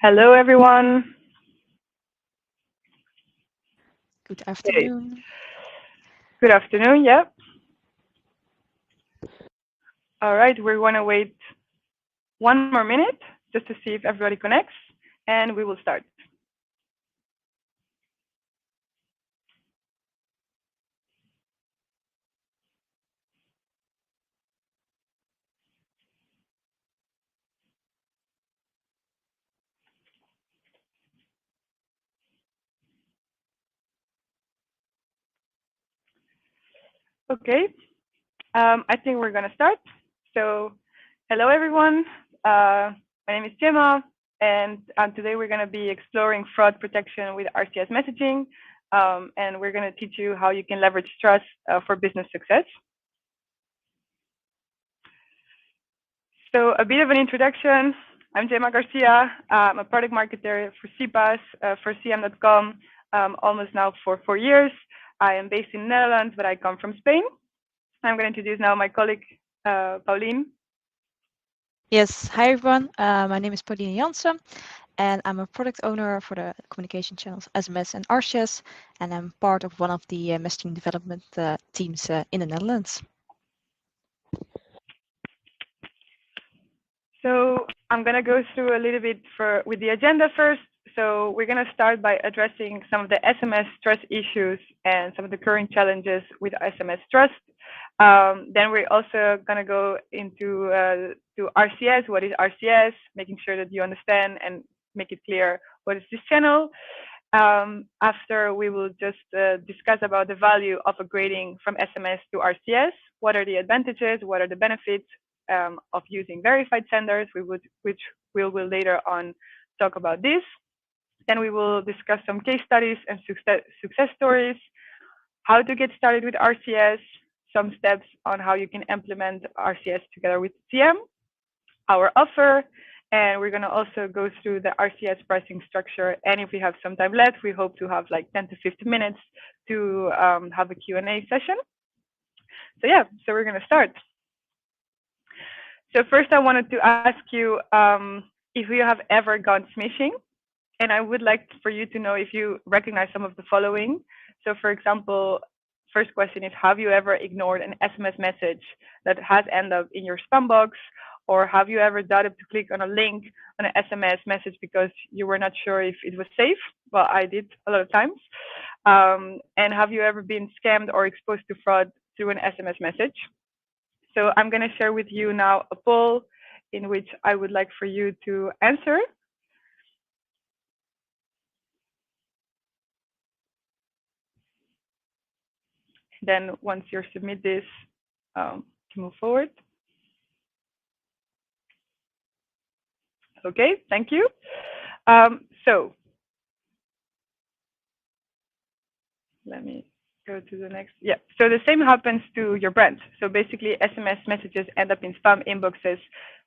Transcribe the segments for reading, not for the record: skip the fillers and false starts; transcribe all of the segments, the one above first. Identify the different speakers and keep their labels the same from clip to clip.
Speaker 1: Hello, everyone.
Speaker 2: Good
Speaker 1: Hey,
Speaker 2: afternoon.
Speaker 1: good afternoon. Yeah. All right. We're going to wait 1 more minute just to see if everybody connects, and we will start. Okay. I think we're going to start. So, hello, everyone. My name is Gemma, and today we're going to be exploring fraud protection with RCS messaging, and we're going to teach you how you can leverage trust for business success. So a bit of an introduction. I'm Gemma Garcia. I'm a product marketer for CPaaS for CM.com, almost now for 4 years. I am based in the Netherlands, but I come from Spain. I'm going to introduce now my colleague, Pauline.
Speaker 2: Yes, hi everyone. My name is Pauline Jansen, and I'm a product owner for the communication channels SMS and RCS, and I'm part of one of the messaging development teams in the Netherlands.
Speaker 1: So I'm going to go through a little bit with the agenda first. So we're going to start by addressing some of the SMS trust issues and some of the current challenges with SMS trust. Then we're also going to go into to RCS. What is RCS? Making sure that you understand and make it clear what is this channel. After we will just discuss about the value of upgrading from SMS to RCS. What are the advantages? What are the benefits of using verified senders? Which we will later on talk about this. Then we will discuss some case studies and success stories, how to get started with RCS, some steps on how you can implement RCS together with CM, our offer, and we're going to also go through the RCS pricing structure. And if we have some time left, we hope to have like 10 to 15 minutes to have a Q&A session. So yeah, so we're going to start. So first I wanted to ask you if you have ever gone smishing. And I would like for you to know if you recognize some of the following. So for example, first question is, have you ever ignored an SMS message that has ended up in your spam box? Or have you ever doubted to click on a link on an SMS message because you were not sure if it was safe? Well, I did a lot of times. And have you ever been scammed or exposed to fraud through an SMS message? So I'm going to share with you now a poll in which I would like for you to answer. Then once you submit this, to move forward. Okay, thank you. So let me go to the next. Yeah, so the same happens to your brand. So basically SMS messages end up in spam inboxes,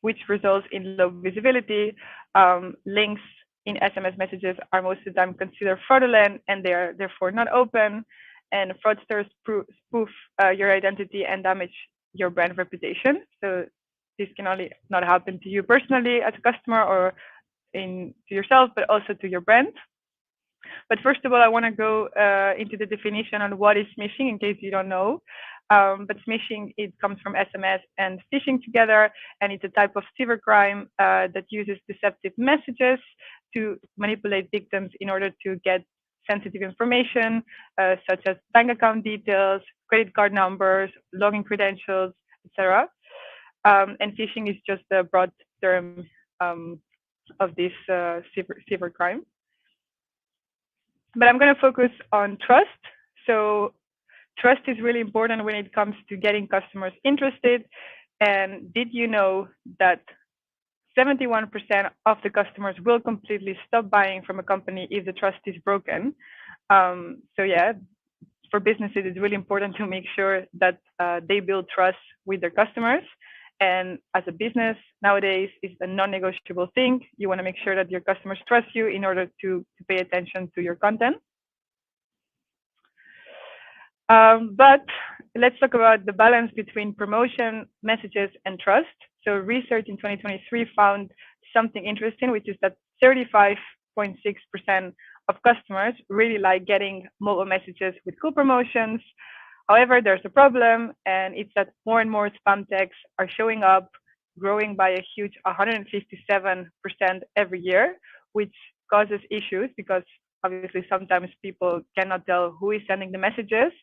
Speaker 1: which results in low visibility. Links in SMS messages are most of the time considered fraudulent and they are therefore not open. And fraudsters spoof your identity and damage your brand reputation. So this can only not happen to you personally as a customer or to yourself, but also to your brand. But first of all, I want to go into the definition on what is smishing in case you don't know. But smishing, it comes from SMS and phishing together, and it's a type of cybercrime that uses deceptive messages to manipulate victims in order to get sensitive information, such as bank account details, credit card numbers, login credentials, etc. And phishing is just a broad term of this cybercrime. But I'm going to focus on trust. So trust is really important when it comes to getting customers interested. And did you know that 71% of the customers will completely stop buying from a company if the trust is broken? So yeah, for businesses, it's really important to make sure that they build trust with their customers. And as a business nowadays, it's a non-negotiable thing. You want to make sure that your customers trust you in order to pay attention to your content. But let's talk about the balance between promotion, messages, and trust. So research in 2023 found something interesting, which is that 35.6% of customers really like getting mobile messages with cool promotions. However, there's a problem, and it's that more and more spam texts are showing up, growing by a huge 157% every year, which causes issues because obviously sometimes people cannot tell who is sending the messages.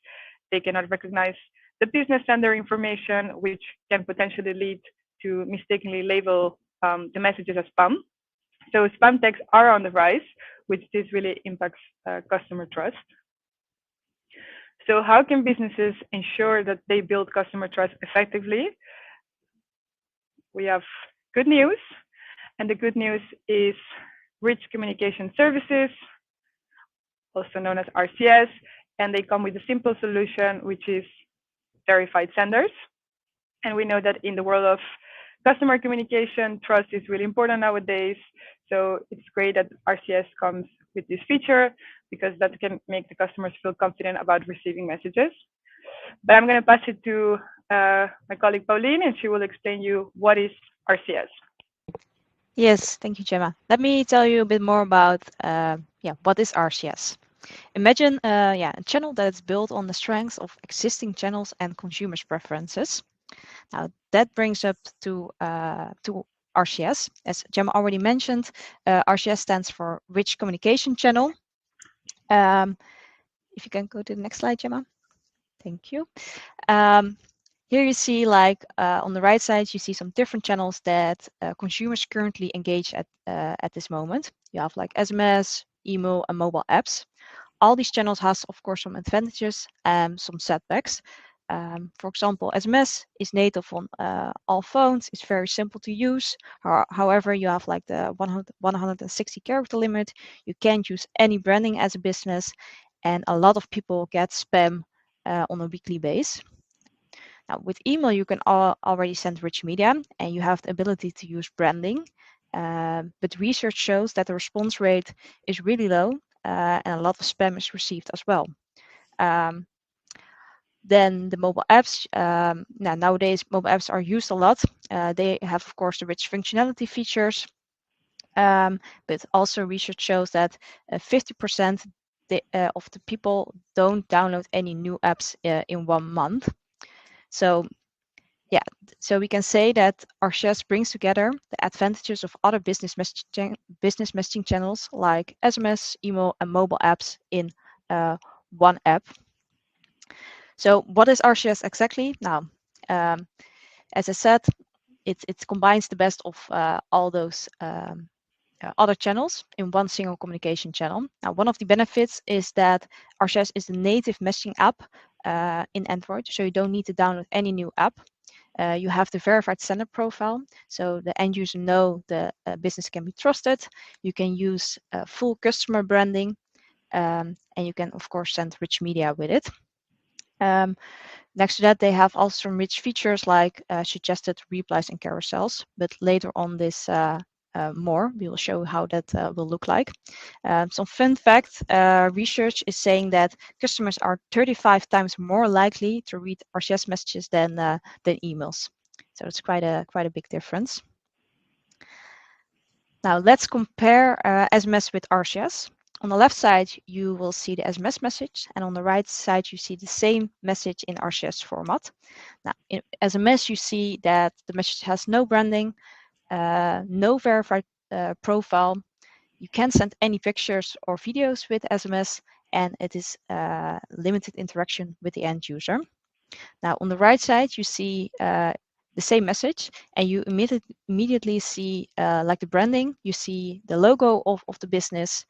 Speaker 1: They cannot recognize the business sender information, which can potentially lead to mistakenly label the messages as spam. So spam texts are on the rise, which this really impacts customer trust. So how can businesses ensure that they build customer trust effectively? We have good news, and the good news is Rich Communication Services, also known as RCS, and they come with a simple solution, which is verified senders. And we know that in the world of customer communication, trust is really important nowadays. So it's great that RCS comes with this feature because that can make the customers feel confident about receiving messages. But I'm going to pass it to my colleague Pauline, and she will explain you what is RCS.
Speaker 2: Yes, thank you, Gemma. Let me tell you a bit more about what is RCS. Imagine a channel that is built on the strengths of existing channels and consumers' preferences. Now that brings up to RCS. As Gemma already mentioned, RCS stands for Rich Communication Channel. If you can go to the next slide, Gemma. Thank you. Here you see, on the right side, you see some different channels that consumers currently engage at this moment. You have like SMS, email, and mobile apps. All these channels has, of course, some advantages and some setbacks. For example, SMS is native on all phones. It's very simple to use. However, you have like the 160 character limit. You can't use any branding as a business, and a lot of people get spam on a weekly basis. Now, with email, you can already send rich media, and you have the ability to use branding. But research shows that the response rate is really low, and a lot of spam is received as well. Then the mobile apps. Nowadays, mobile apps are used a lot. They have, of course, the rich functionality features. But also research shows that 50% of the people don't download any new apps in 1 month. So we can say that RCS brings together the advantages of other business messaging channels like SMS, email, and mobile apps in one app. So what is RCS exactly? Now, as I said, it combines the best of all those other channels in one single communication channel. Now, one of the benefits is that RCS is the native messaging app in Android, so you don't need to download any new app. You have the verified sender profile, so the end user know the business can be trusted. You can use full customer branding, and you can, of course, send rich media with it. Next to that, they have also some rich features like suggested replies and carousels, but later on this we will show how that will look like. Some fun fact, research is saying that customers are 35 times more likely to read RCS messages than emails. So it's quite a big difference. Now let's compare SMS with RCS. On the left side, you will see the SMS message, and on the right side, you see the same message in RCS format. Now, in SMS, you see that the message has no branding, no verified profile. You can't send any pictures or videos with SMS, and it is limited interaction with the end user. Now, on the right side, you see the same message, and you immediately see like the branding. You see the logo of the business.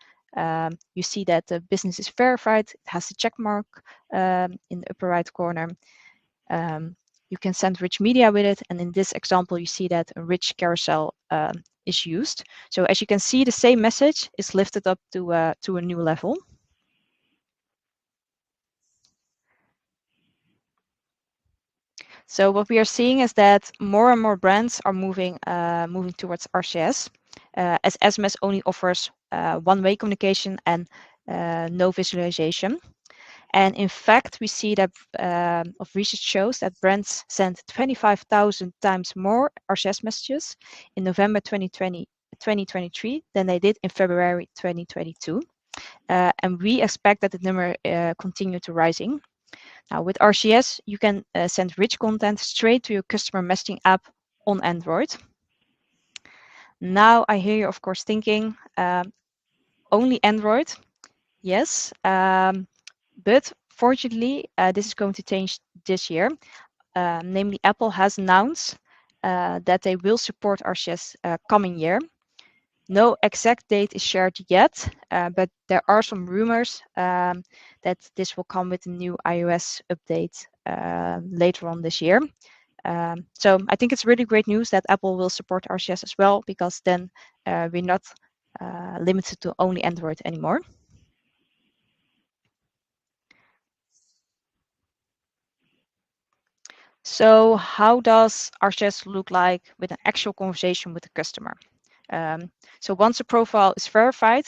Speaker 2: You see that the business is verified. It has a check mark in the upper right corner. You can send rich media with it, and in this example, you see that a rich carousel is used. So as you can see, the same message is lifted up to a new level. So what we are seeing is that more and more brands are moving towards RCS, as SMS only offers one-way communication and no visualization. And in fact, we see that of research shows that brands sent 25,000 times more RCS messages in November 2020 2023 than they did in February 2022. And we expect that the number continue to rising. Now with RCS, you can send rich content straight to your customer messaging app on Android. Now I hear you, of course, thinking, only Android? Yes, but fortunately, this is going to change this year. Namely, Apple has announced that they will support RCS coming year. No exact date is shared yet, but there are some rumors that this will come with a new iOS update later on this year. So I think it's really great news that Apple will support RCS as well, because then we're not limited to only Android anymore. So how does RCS look like with an actual conversation with the customer? So once a profile is verified,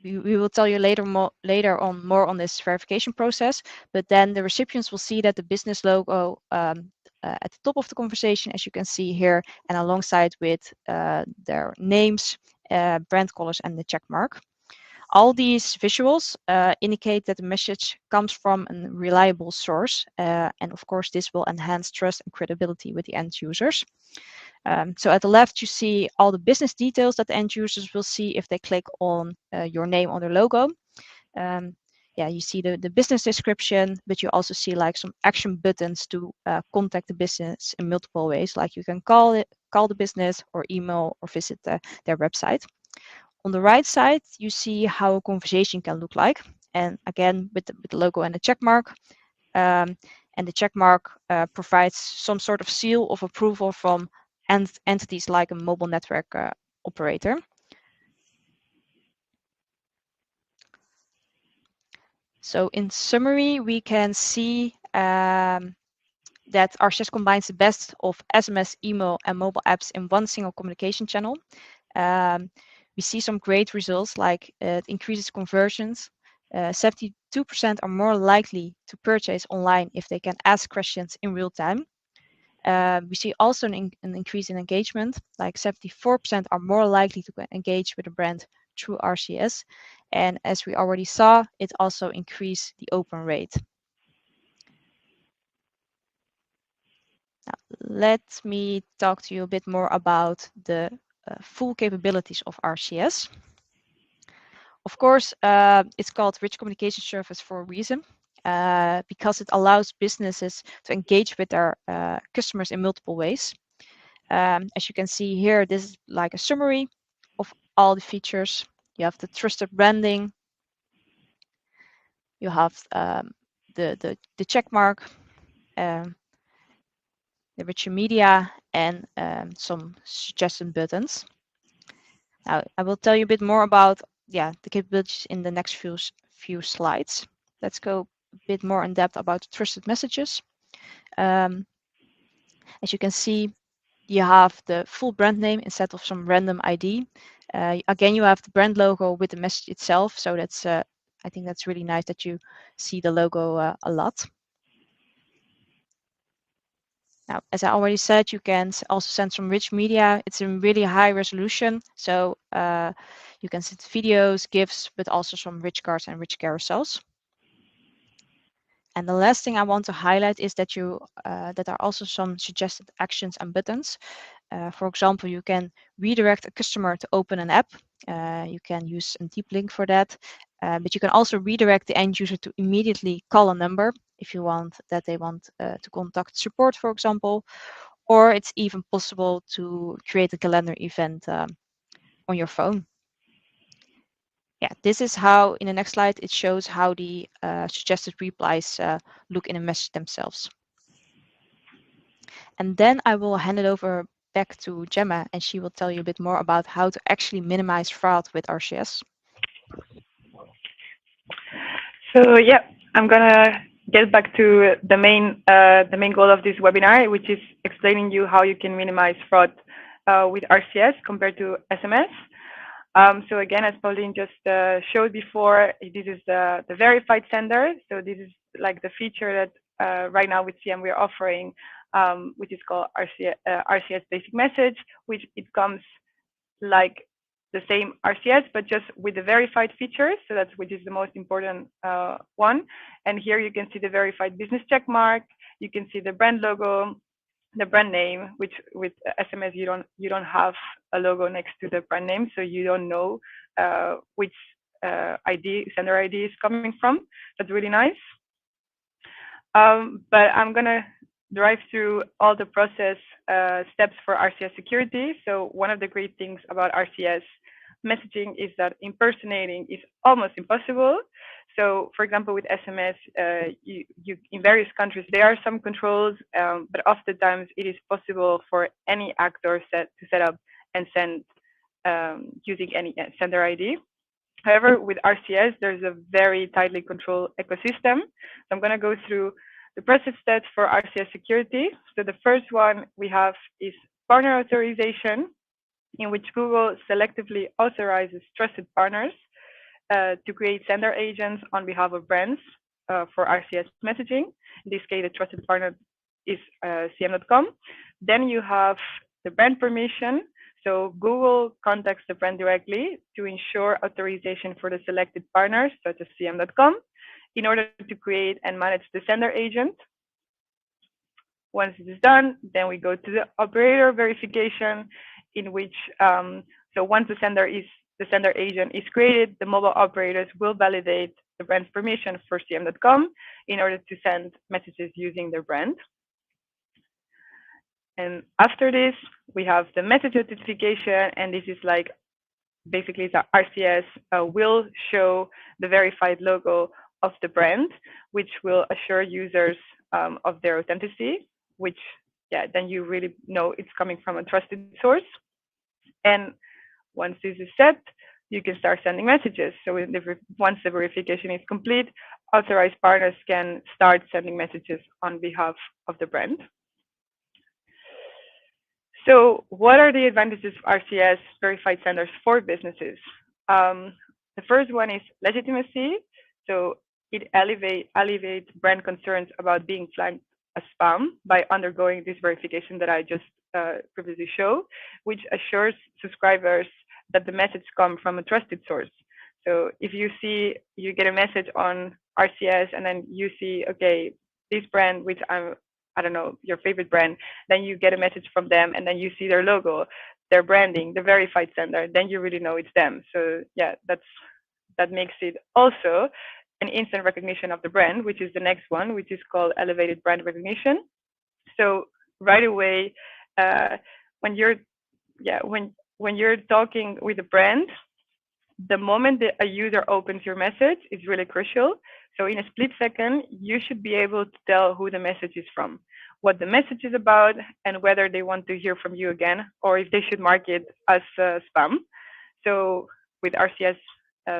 Speaker 2: we will tell you later on more on this verification process, but then the recipients will see that the business logo at the top of the conversation, as you can see here, and alongside with their names, brand colors, and the check mark. All these visuals indicate that the message comes from a reliable source, and of course this will enhance trust and credibility with the end users. So at the left you see all the business details that the end users will see if they click on your name on their logo. Yeah, you see the business description, but you also see like some action buttons to contact the business in multiple ways, like you can call the business or email or visit their website. On the right side, you see how a conversation can look like. And again, with the logo and the check mark. And the check mark provides some sort of seal of approval from entities like a mobile network operator. So in summary, we can see that RCS combines the best of SMS, email, and mobile apps in one single communication channel. We see some great results, like it increases conversions. 72% are more likely to purchase online if they can ask questions in real time. We see also an increase in engagement, like 74% are more likely to engage with a brand through RCS. And as we already saw, it also increased the open rate. Now, let me talk to you a bit more about the full capabilities of RCS. Of course, it's called Rich Communication Service for a reason, because it allows businesses to engage with their customers in multiple ways. As you can see here, this is like a summary of all the features. You have the trusted branding. You have the check mark, the richer media, and some suggestion buttons. Now, I will tell you a bit more about the capabilities in the next few slides. Let's go a bit more in depth about trusted messages. As you can see, you have the full brand name instead of some random ID. Again, you have the brand logo with the message itself. So that's, I think that's really nice that you see the logo a lot. Now, as I already said, you can also send some rich media. It's in really high resolution. So you can send videos, GIFs, but also some rich cards and rich carousels. And the last thing I want to highlight is that that are also some suggested actions and buttons. For example, you can redirect a customer to open an app. You can use a deep link for that. But you can also redirect the end user to immediately call a number if you want they want to contact support, for example. Or it's even possible to create a calendar event on your phone. Yeah, this is how, in the next slide, it shows how the suggested replies look in a message themselves. And then I will hand it over back to Gemma, and she will tell you a bit more about how to actually minimize fraud with RCS.
Speaker 1: So yeah, I'm gonna get back to the main goal of this webinar, which is explaining you how you can minimize fraud with RCS compared to SMS. So again, as Pauline just showed before, this is the verified sender. So this is like the feature that right now with CM we're offering which is called RCS Basic Message, which it comes like the same RCS, but just with the verified features. So that's which is the most important one. And here you can see the verified business check mark. You can see the brand logo, the brand name, which with SMS you don't have a logo next to the brand name, so you don't know which sender ID is coming from. That's really nice. But I'm gonna drive through all the process steps for RCS security. So one of the great things about RCS messaging is that impersonating is almost impossible. So, for example, with SMS, you in various countries there are some controls, but oftentimes it is possible for any actor to set up and send using any sender ID. However, with RCS, there's a very tightly controlled ecosystem. So I'm going to go through the process steps for RCS security. So the first one we have is partner authorization, in which Google selectively authorizes trusted partners to create sender agents on behalf of brands for RCS messaging. In this case, the trusted partner is CM.com. Then you have the brand permission. So Google contacts the brand directly to ensure authorization for the selected partners, such as CM.com, in order to create and manage the sender agent. Once it is done, then we go to the operator verification, in which so once the sender agent is created, the mobile operators will validate the brand's permission for CM.com in order to send messages using their brand. And after this, we have the message authentication, and this is like basically the RCS will show the verified logo of the brand, which will assure users of their authenticity, which then you really know it's coming from a trusted source. And once this is set, you can start sending messages. So once the verification is complete, authorized partners can start sending messages on behalf of the brand. So what are the advantages of RCS verified senders for businesses? The first one is legitimacy. So it alleviates brand concerns about being flagged as spam by undergoing this verification that I just previously showed, which assures subscribers that the message comes from a trusted source. So if you get a message on RCS and then you see, okay, this brand, which I don't know, your favorite brand, then you get a message from them and then you see their logo, their branding, the verified sender, then you really know it's them. So yeah, that makes it also an instant recognition of the brand, which is the next one, which is called elevated brand recognition. So right away, when you're talking with a brand, the moment that a user opens your message is really crucial. So in a split second, you should be able to tell who the message is from, what the message is about, and whether they want to hear from you again, or if they should mark it as spam. So with RCS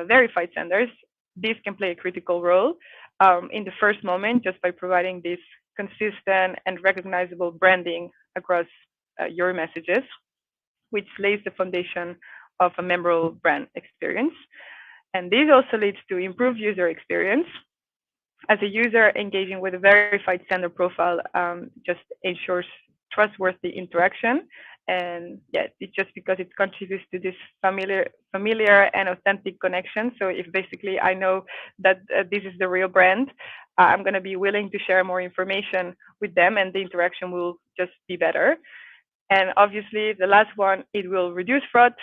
Speaker 1: verified senders, this can play a critical role in the first moment, just by providing this consistent and recognizable branding across your messages, which lays the foundation of a memorable brand experience. And this also leads to improved user experience. As a user, engaging with a verified sender profile just ensures trustworthy interaction. And yeah, it's just because it contributes to this familiar and authentic connection. So if basically I know that this is the real brand, I'm going to be willing to share more information with them, and the interaction will just be better. And obviously, the last one, it will reduce fraud,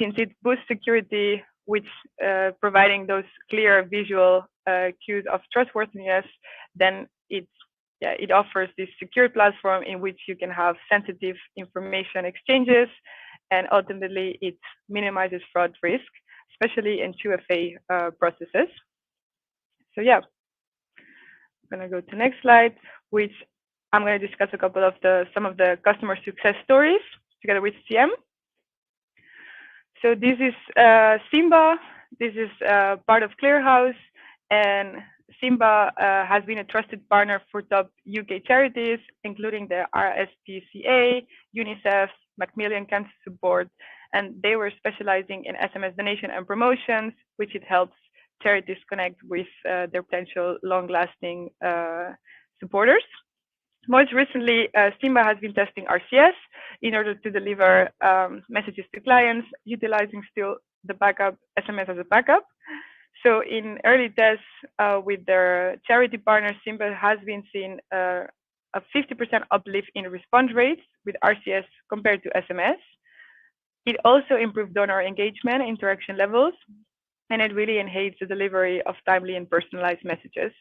Speaker 1: since it boosts security, which providing those clear visual cues of trustworthiness, then it offers this secure platform in which you can have sensitive information exchanges, and ultimately it minimizes fraud risk, especially in 2FA processes. So yeah, I'm gonna go to the next slide, which I'm going to discuss a couple of some of the customer success stories together with CM. So this is Simba. This is part of Clearhouse, and Simba has been a trusted partner for top UK charities, including the RSPCA, UNICEF, Macmillan Cancer Support, and they were specializing in SMS donation and promotions, which it helps charities connect with their potential long-lasting supporters. Most recently, Simba has been testing RCS in order to deliver messages to clients, utilizing still the backup SMS as a backup. So in early tests with their charity partner, Simba has been seeing a 50% uplift in response rates with RCS compared to SMS. It also improved donor engagement, interaction levels, and it really enhanced the delivery of timely and personalized messages,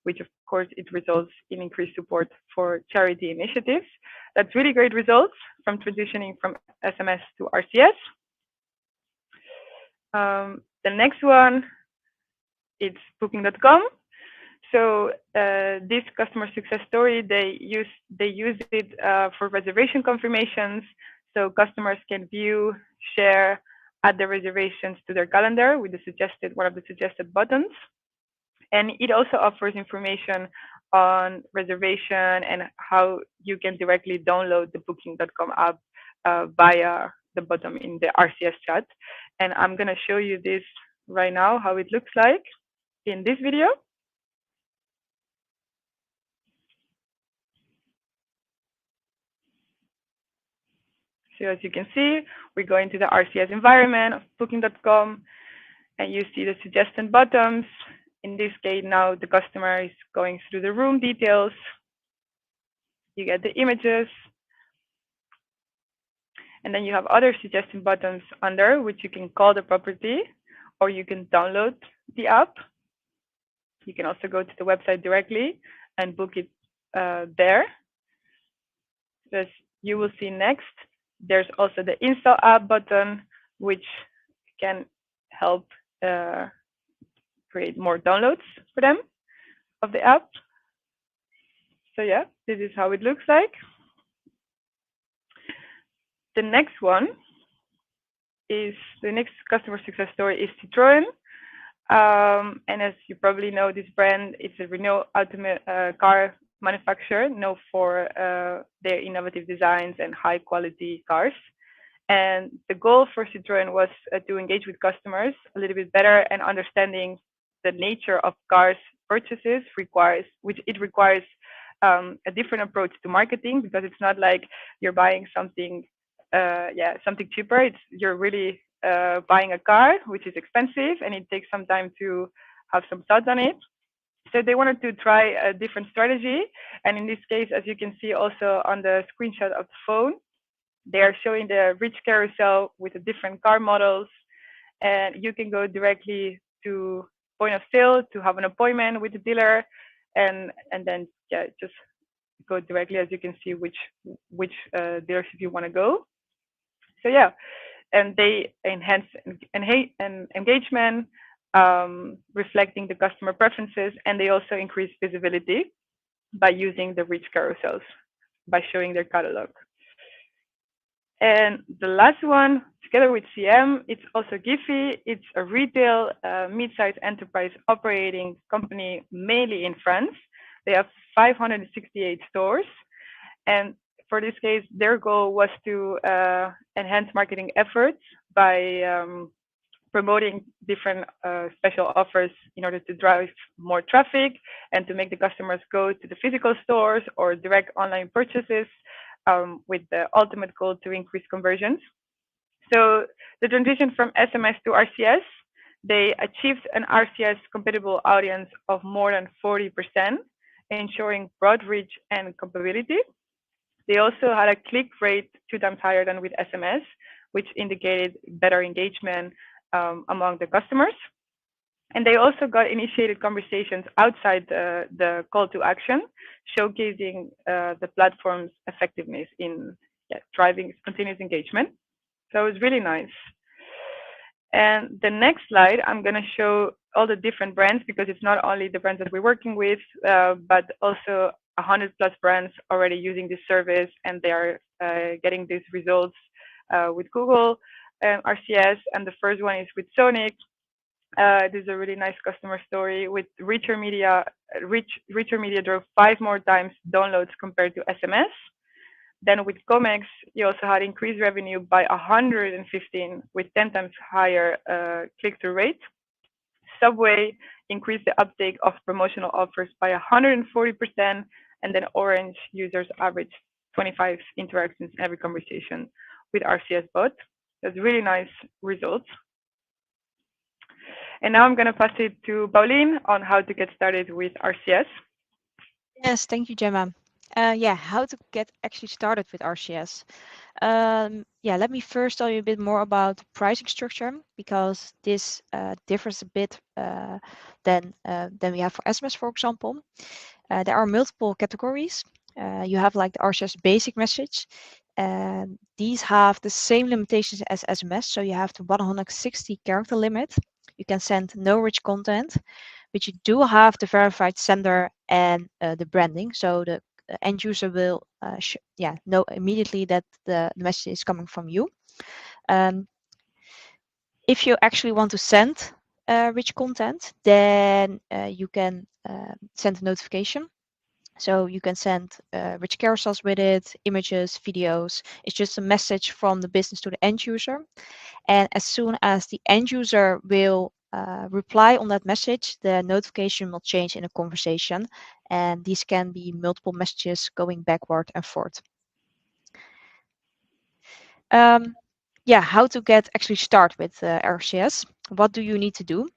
Speaker 1: which of course it results in increased support for charity initiatives. That's really great results from transitioning from SMS to RCS. The next one, it's Booking.com. So this customer success story, they use it for reservation confirmations, so customers can view, share, add their reservations to their calendar with one of the suggested buttons. And it also offers information on reservation and how you can directly download the Booking.com app via the bottom in the RCS chat. And I'm going to show you this right now, how it looks like in this video. So as you can see, we go into the RCS environment of Booking.com, and you see the suggestion buttons. In this case, now the customer is going through the room details. You get the images. And then you have other suggestion buttons under, which you can call the property, or you can download the app. You can also go to the website directly and book it there. As you will see next, there's also the install app button, which can help create more downloads for them of the app. So yeah, this is how it looks like. The next one is the next customer success story is Citroën. And as you probably know, this brand is a Renault car manufacturer known for their innovative designs and high quality cars. And the goal for Citroën was to engage with customers a little bit better and understanding the nature of cars purchases requires a different approach to marketing, because it's not like you're buying something cheaper. You're really buying a car, which is expensive, and it takes some time to have some thoughts on it. So they wanted to try a different strategy. And in this case, as you can see also on the screenshot of the phone, they are showing the rich carousel with the different car models. And you can go directly to point of sale to have an appointment with the dealer, and then just go directly, as you can see, which dealership you want to go. So yeah, and they enhance engagement, reflecting the customer preferences, and they also increase visibility by using the rich carousels, by showing their catalog. And the last one, together with CM, it's also Giphy. It's a retail mid-sized enterprise operating company mainly in France. They have 568 stores. And for this case, their goal was to enhance marketing efforts by promoting different special offers in order to drive more traffic and to make the customers go to the physical stores or direct online purchases, with the ultimate goal to increase conversions. So the transition from SMS to RCS, they achieved an RCS compatible audience of more than 40%, ensuring broad reach and compatibility. They also had a click rate 2 times higher than with SMS, which indicated better engagement among the customers. And they also got initiated conversations outside the call to action, showcasing the platform's effectiveness in driving continuous engagement. So it was really nice. And the next slide, I'm going to show all the different brands, because it's not only the brands that we're working with, but also 100+ brands already using this service, and they are getting these results with Google RCS. And the first one is with Sonic. This is a really nice customer story. With Richer Media drove 5 more times downloads compared to SMS. Then with Comex, you also had increased revenue by 115 with 10 times higher click-through rate. Subway increased the uptake of promotional offers by 140%, and then orange users average 25 interactions in every conversation with RCS bot. That's really nice results. And now I'm going to pass it to Pauline on how to get started with RCS.
Speaker 2: Yes, thank you, Gemma. Yeah, how to get actually started with RCS. Yeah, let me first tell you a bit more about the pricing structure, because this differs a bit than we have for SMS, for example. There are multiple categories. You have like the RCS basic message. These have the same limitations as SMS, so you have the 160 character limit. You can send no rich content, but you do have the verified sender and the branding, so the end user will know immediately that the message is coming from you. If you actually want to send rich content, then you can send a notification. So you can send rich carousels with it, images, videos. It's just a message from the business to the end user. And as soon as the end user will reply on that message, the notification will change in a conversation. And these can be multiple messages going backward and forth. Yeah, how to get actually start with RCS. What do you need to do?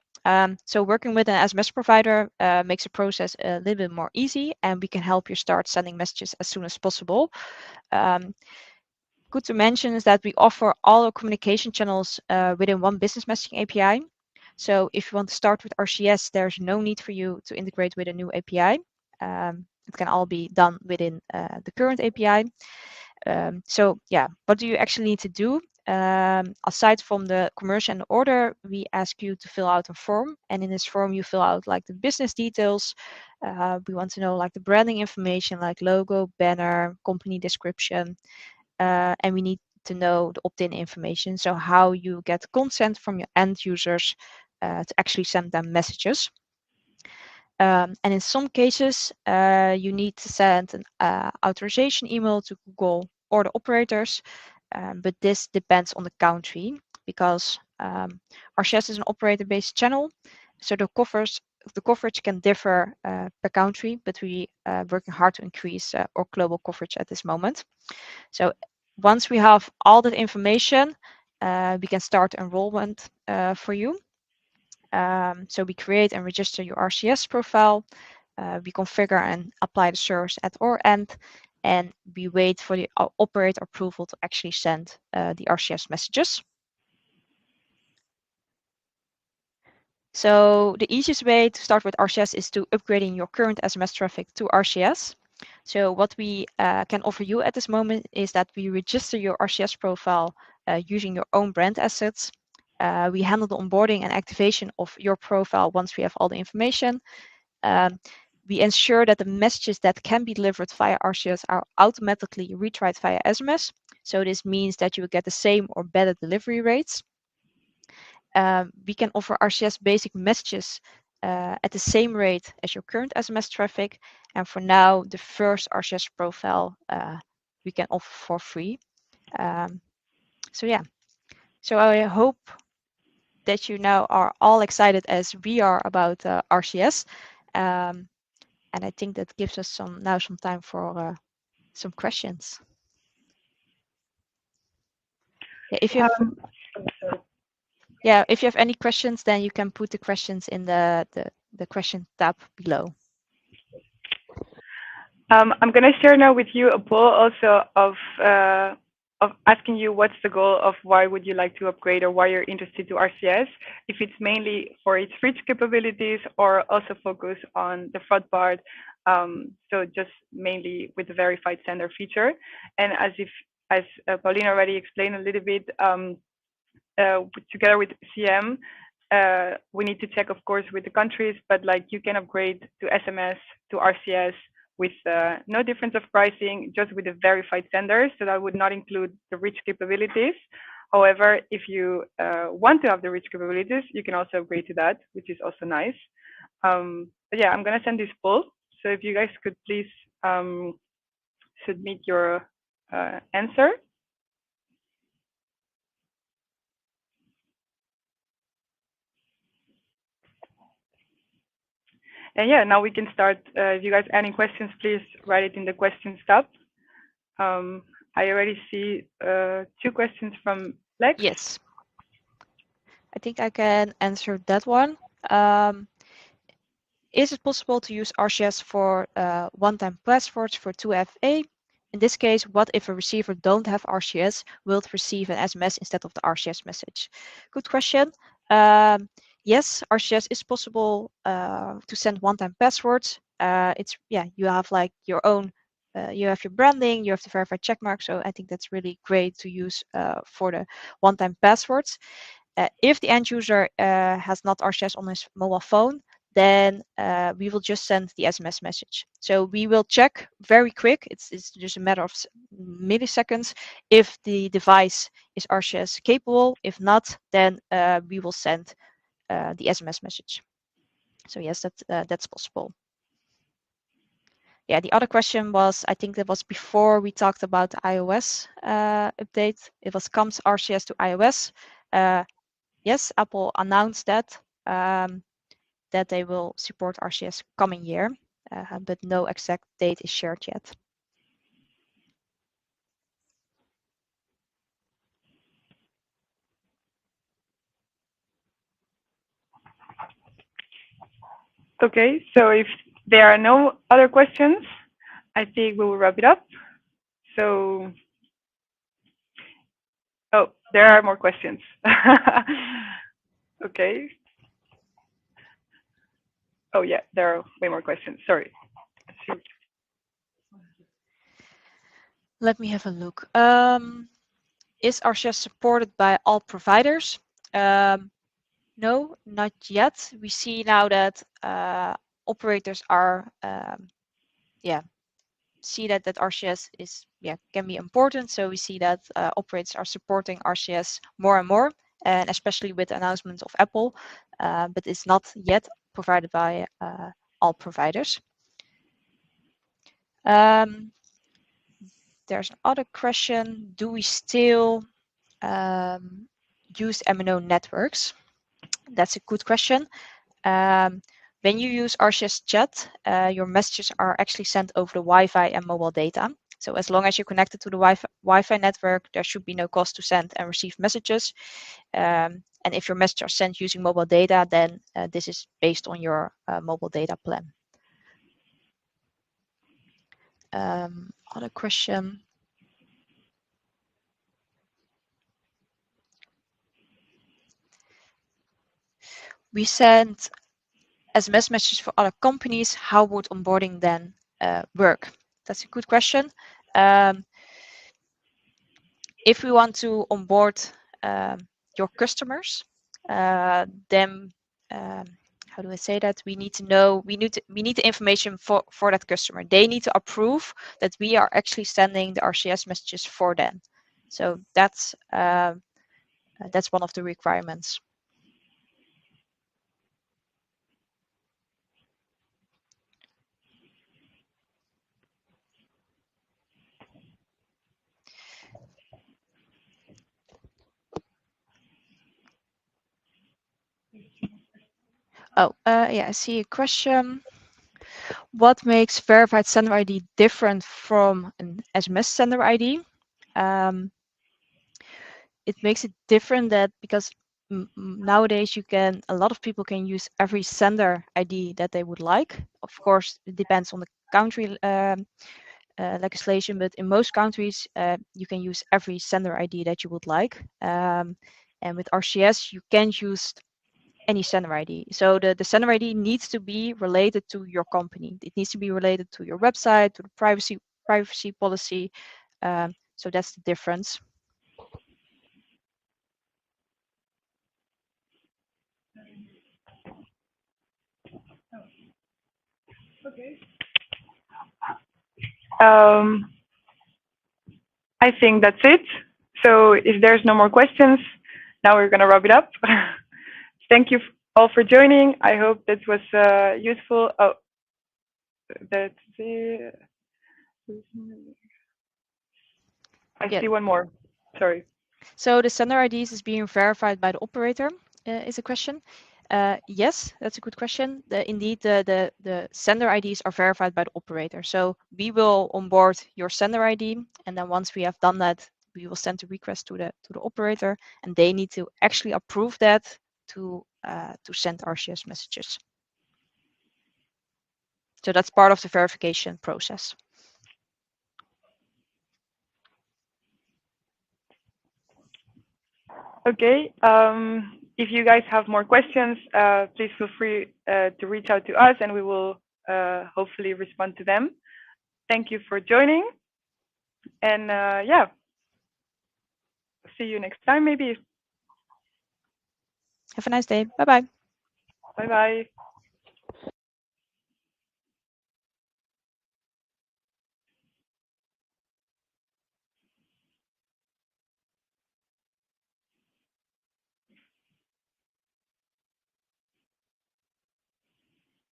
Speaker 2: So working with an SMS provider makes the process a little bit more easy, and we can help you start sending messages as soon as possible. Good to mention is that we offer all our communication channels within one business messaging API. So if you want to start with RCS, there's no need for you to integrate with a new API. It can all be done within the current API. So yeah, what do you actually need to do? Aside from the commercial and the order, we ask you to fill out a form, and in this form you fill out like the business details. We want to know like the branding information, like logo, banner, company description, and we need to know the opt-in information, so how you get consent from your end users to actually send them messages. And in some cases, you need to send an authorization email to Google or the operators, but this depends on the country, because RCS is an operator-based channel, so the coverage can differ per country, but we are working hard to increase our global coverage at this moment. So once we have all that information, we can start enrollment for you. So we create and register your RCS profile. We configure and apply the service at our end, and we wait for the operator approval to actually send the RCS messages. So the easiest way to start with RCS is to upgrading your current SMS traffic to RCS. So what we can offer you at this moment is that we register your RCS profile using your own brand assets. We handle the onboarding and activation of your profile once we have all the information. We ensure that the messages that can be delivered via RCS are automatically retried via SMS. So this means that you will get the same or better delivery rates. We can offer RCS basic messages at the same rate as your current SMS traffic. And for now, the first RCS profile we can offer for free. So yeah, so I hope that you now are all excited as we are about RCS. And I think that gives us some time for some questions. Yeah, if you have, if you have any questions, then you can put the questions in the question tab below.
Speaker 1: I'm going to share now with you a poll also of asking you what's the goal of why would you like to upgrade or why you're interested to RCS, if it's mainly for its rich capabilities or also focus on the fraud part, so just mainly with the verified sender feature. And as Pauline already explained a little bit, together with CM, we need to check, of course, with the countries, but like you can upgrade to SMS, to RCS, with no difference of pricing, just with the verified sender. So that would not include the rich capabilities. However, if you want to have the rich capabilities, you can also upgrade to that, which is also nice. But yeah, I'm going to send this poll. So if you guys could please submit your answer. And yeah, now we can start. If you guys have any questions, please write it in the questions tab. I already see 2 questions from Lex.
Speaker 2: Yes, I think I can answer that one. Um, Is it possible to use RCS for one-time passwords for 2FA? In this case, what if a receiver don't have RCS? Will it receive an SMS instead of the RCS message? Good question. Yes, RCS is possible to send one-time passwords. You have like your own, you have your branding, you have the verified checkmark. So I think that's really great to use for the one-time passwords. If the end user has not RCS on his mobile phone, then we will just send the SMS message. So we will check very quick, it's just a matter of milliseconds, if the device is RCS capable. If not, then we will send the SMS message. So yes, that's possible. Yeah, the other question was, I think that was before we talked about the iOS update. It was comes RCS to iOS. Yes, Apple announced that they will support RCS coming year, but no exact date is shared yet.
Speaker 1: Okay, so if there are no other questions, I think we will wrap it up. So, oh, there are more questions. Okay. Oh yeah, there are way more questions. Sorry. Shoot.
Speaker 2: Let me have a look. Is RCS supported by all providers? No, not yet. We see now that operators are, see that RCS is, can be important. So we see that operators are supporting RCS more and more, and especially with the announcements of Apple, but it's not yet provided by all providers. There's another question. Do we still use MNO networks? That's a good question. When you use RCS chat, your messages are actually sent over the Wi-Fi and mobile data. So as long as you're connected to the Wi-Fi network, there should be no cost to send and receive messages. And if your messages are sent using mobile data, then this is based on your mobile data plan. Other question. We send SMS messages for other companies. How would onboarding then work? That's a good question. If we want to onboard your customers, then how do I say that? We need to know, we need the information for that customer. They need to approve that we are actually sending the RCS messages for them. So that's one of the requirements. Oh, yeah, I see a question. What makes verified sender ID different from an SMS sender ID? It makes it different that because nowadays a lot of people can use every sender ID that they would like. Of course, it depends on the country legislation, but in most countries, you can use every sender ID that you would like. And with RCS, you can use any sender ID. So the sender ID needs to be related to your company. It needs to be related to your website, to the privacy policy. So that's the difference.
Speaker 1: Okay. I think that's it. So if there's no more questions, now we're gonna wrap it up. Thank you all for joining. I hope that was useful. Oh, that's it. I see one more. Sorry.
Speaker 2: So the sender IDs is being verified by the operator, is a question. Yes, that's a good question. Indeed, the sender IDs are verified by the operator. So we will onboard your sender ID, and then once we have done that, we will send a request to the operator, and they need to actually approve that to send RCS messages. So that's part of the verification process.
Speaker 1: Okay. If you guys have more questions, please feel free to reach out to us, and we will hopefully respond to them. Thank you for joining, and yeah, see you next time maybe.
Speaker 2: Have a nice day. Bye-bye.
Speaker 1: Bye bye.